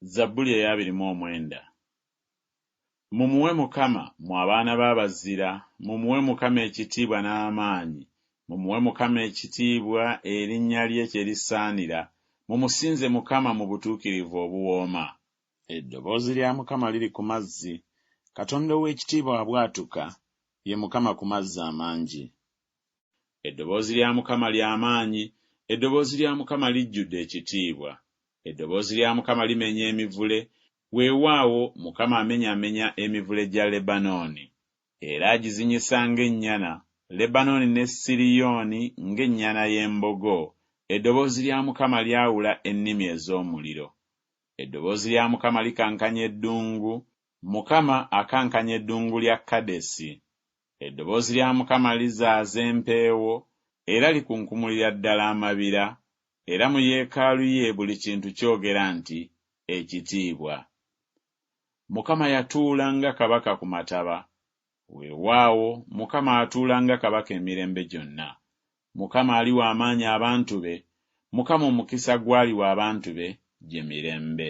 Zabbuli eya 29. Mumuwe Mukama mu abaana b'abazira, mumuwe Mukama ekitiibwa n'amaanyi, mumuwe Mukama ekitiibwa erinnya lye kye lisaanira, mumusinze Mukama mu butuukirivu obuwooma. Eddoboozi lya Mukama liri ku mazzi, Katonda ow'ekitiibwa abwatuka, ye Mukama ku mazzi amangi. Eddoboozi lya Mukama ly'amaanyi, eddoboozi lya Mukama lijjudde ekitiibwa. Eddoboozi lya Mukama limenya emivule, weewaawo Mukama amenyaamenya emivule gya Lebanooni, era agizinyisa ng'ennyana, Lebanooni ne Siriyooni ng'ennyana y'embogo. Eddoboozi lya Mukama lyawula ennimi ez'omuliro. Eddoboozi lya Mukama likankanya eddungu, Mukama akankanya eddungu lya Kadesi. Eddoboozi lya Mukama lizaaza empeewo, era likunkumulira ddala amabira, era mu yeekaalu ye buli kintu kyogera nti ekitiibwa. Mukama yatuula nga kabaka ku mataba, weewaawo Mukama atuula nga kabaka emirembe gyonna. Mukama aliwa amaanyi abantu be, Mukama omukisa gw'aliwa abantu be gye mirembe.